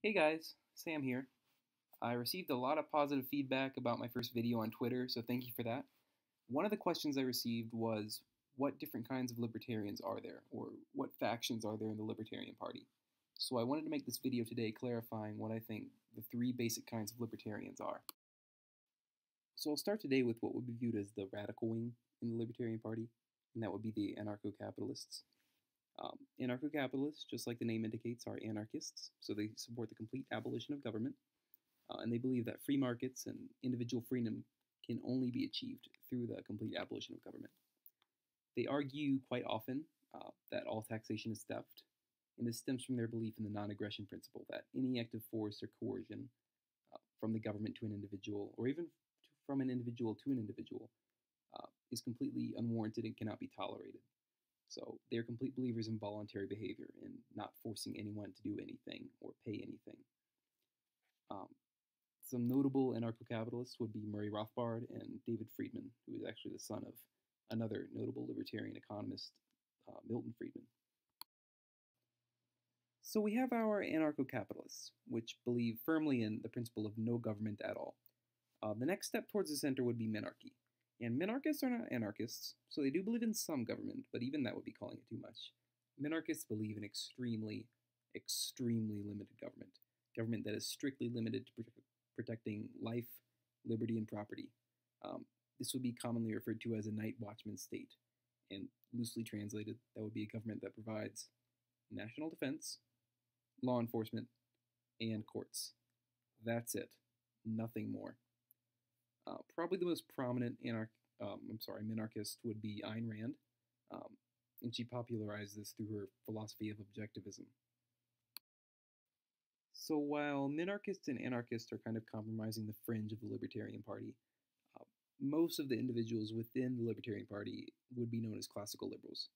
Hey guys, Sam here. I received a lot of positive feedback about my first video on Twitter, so thank you for that. One of the questions I received was, what different kinds of libertarians are there, or what factions are there in the Libertarian Party? So I wanted to make this video today clarifying what I think the three basic kinds of libertarians are. So I'll start today with what would be viewed as the radical wing in the Libertarian Party, and that would be the anarcho-capitalists. Anarcho-capitalists, just like the name indicates, are anarchists, so they support the complete abolition of government, and they believe that free markets and individual freedom can only be achieved through the complete abolition of government. They argue quite often that all taxation is theft, and this stems from their belief in the non-aggression principle, that any act of force or coercion from the government to an individual, or even from an individual to an individual, is completely unwarranted and cannot be tolerated. So they are complete believers in voluntary behavior and not forcing anyone to do anything or pay anything. Some notable anarcho-capitalists would be Murray Rothbard and David Friedman, who is actually the son of another notable libertarian economist, Milton Friedman. So we have our anarcho-capitalists, which believe firmly in the principle of no government at all. The next step towards the center would be minarchy. And minarchists are not anarchists, so they do believe in some government, but even that would be calling it too much. Minarchists believe in extremely limited government. Government that is strictly limited to protecting life, liberty, and property. This would be commonly referred to as a night watchman state, and loosely translated, that would be a government that provides national defense, law enforcement, and courts. That's it. Nothing more. Probably the most prominent minarchist would be Ayn Rand, and she popularized this through her philosophy of objectivism. So while minarchists and anarchists are kind of compromising the fringe of the Libertarian Party, most of the individuals within the Libertarian Party would be known as classical liberals.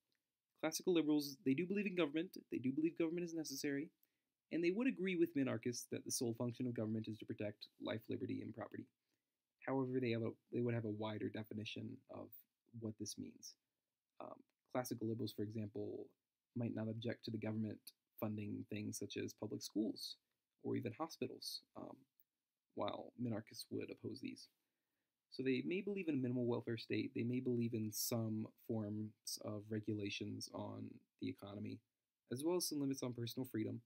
Classical liberals, they do believe in government, they do believe government is necessary, and they would agree with minarchists that the sole function of government is to protect life, liberty, and property. However, they would have a wider definition of what this means. Classical liberals, for example, might not object to the government funding things such as public schools or even hospitals, while minarchists would oppose these. So they may believe in a minimal welfare state, they may believe in some forms of regulations on the economy, as well as some limits on personal freedom.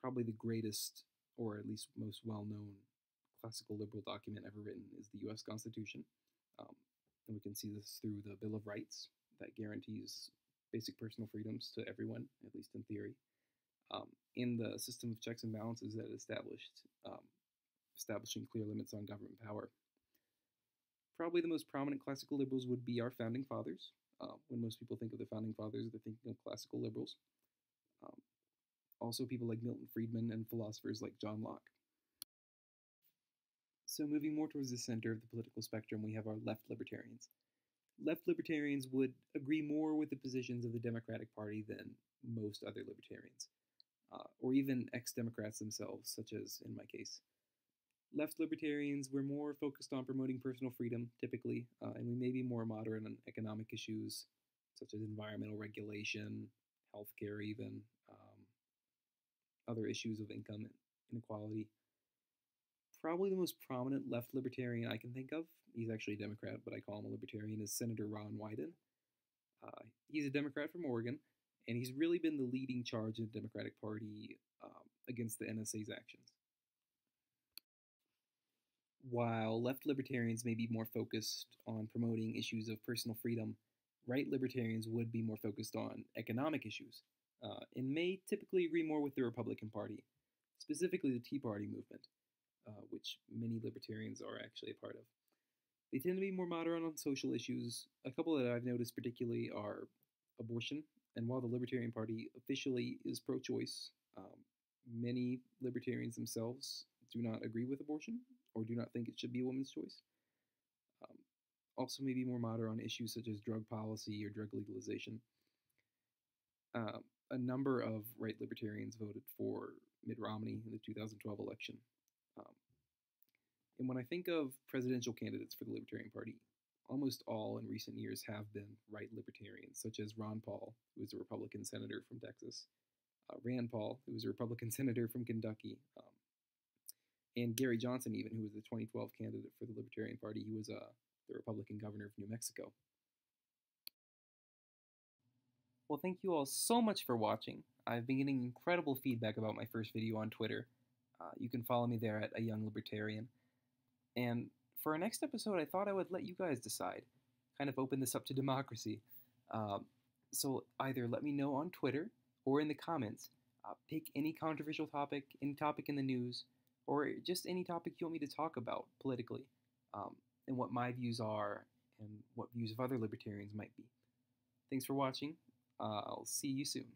Probably the greatest, or at least most well-known, classical liberal document ever written is the U.S. Constitution. And we can see this through the Bill of Rights that guarantees basic personal freedoms to everyone, at least in theory. In the system of checks and balances that it established, establishing clear limits on government power. Probably the most prominent classical liberals would be our founding fathers. When most people think of the founding fathers, they're thinking of classical liberals. Also people like Milton Friedman and philosophers like John Locke. So moving more towards the center of the political spectrum, we have our left libertarians. Left libertarians would agree more with the positions of the Democratic Party than most other libertarians, or even ex-Democrats themselves, such as in my case. Left libertarians were more focused on promoting personal freedom, typically, and we may be more moderate on economic issues, such as environmental regulation, healthcare even, other issues of income inequality. Probably the most prominent left libertarian I can think of, he's actually a Democrat, but I call him a libertarian, is Senator Ron Wyden. He's a Democrat from Oregon, and he's really been the leading charge in the Democratic Party against the NSA's actions. While left libertarians may be more focused on promoting issues of personal freedom, right libertarians would be more focused on economic issues, and may typically agree more with the Republican Party, specifically the Tea Party movement, which many libertarians are actually a part of. They tend to be more moderate on social issues. A couple that I've noticed particularly are abortion, and while the Libertarian Party officially is pro-choice, many libertarians themselves do not agree with abortion or do not think it should be a woman's choice. Also maybe more moderate on issues such as drug policy or drug legalization. A number of right libertarians voted for Mitt Romney in the 2012 election. And when I think of presidential candidates for the Libertarian Party, almost all in recent years have been right libertarians, such as Ron Paul, who is a Republican senator from Texas, Rand Paul, who was a Republican senator from Kentucky, and Gary Johnson, even, who was the 2012 candidate for the Libertarian Party. He was the Republican governor of New Mexico. Well, thank you all so much for watching. I've been getting incredible feedback about my first video on Twitter. You can follow me there at A Young Libertarian. And for our next episode, I thought I would let you guys decide, kind of open this up to democracy. So either let me know on Twitter or in the comments. Pick any controversial topic, any topic in the news, or just any topic you want me to talk about politically, and what my views are and what views of other libertarians might be. Thanks for watching. I'll see you soon.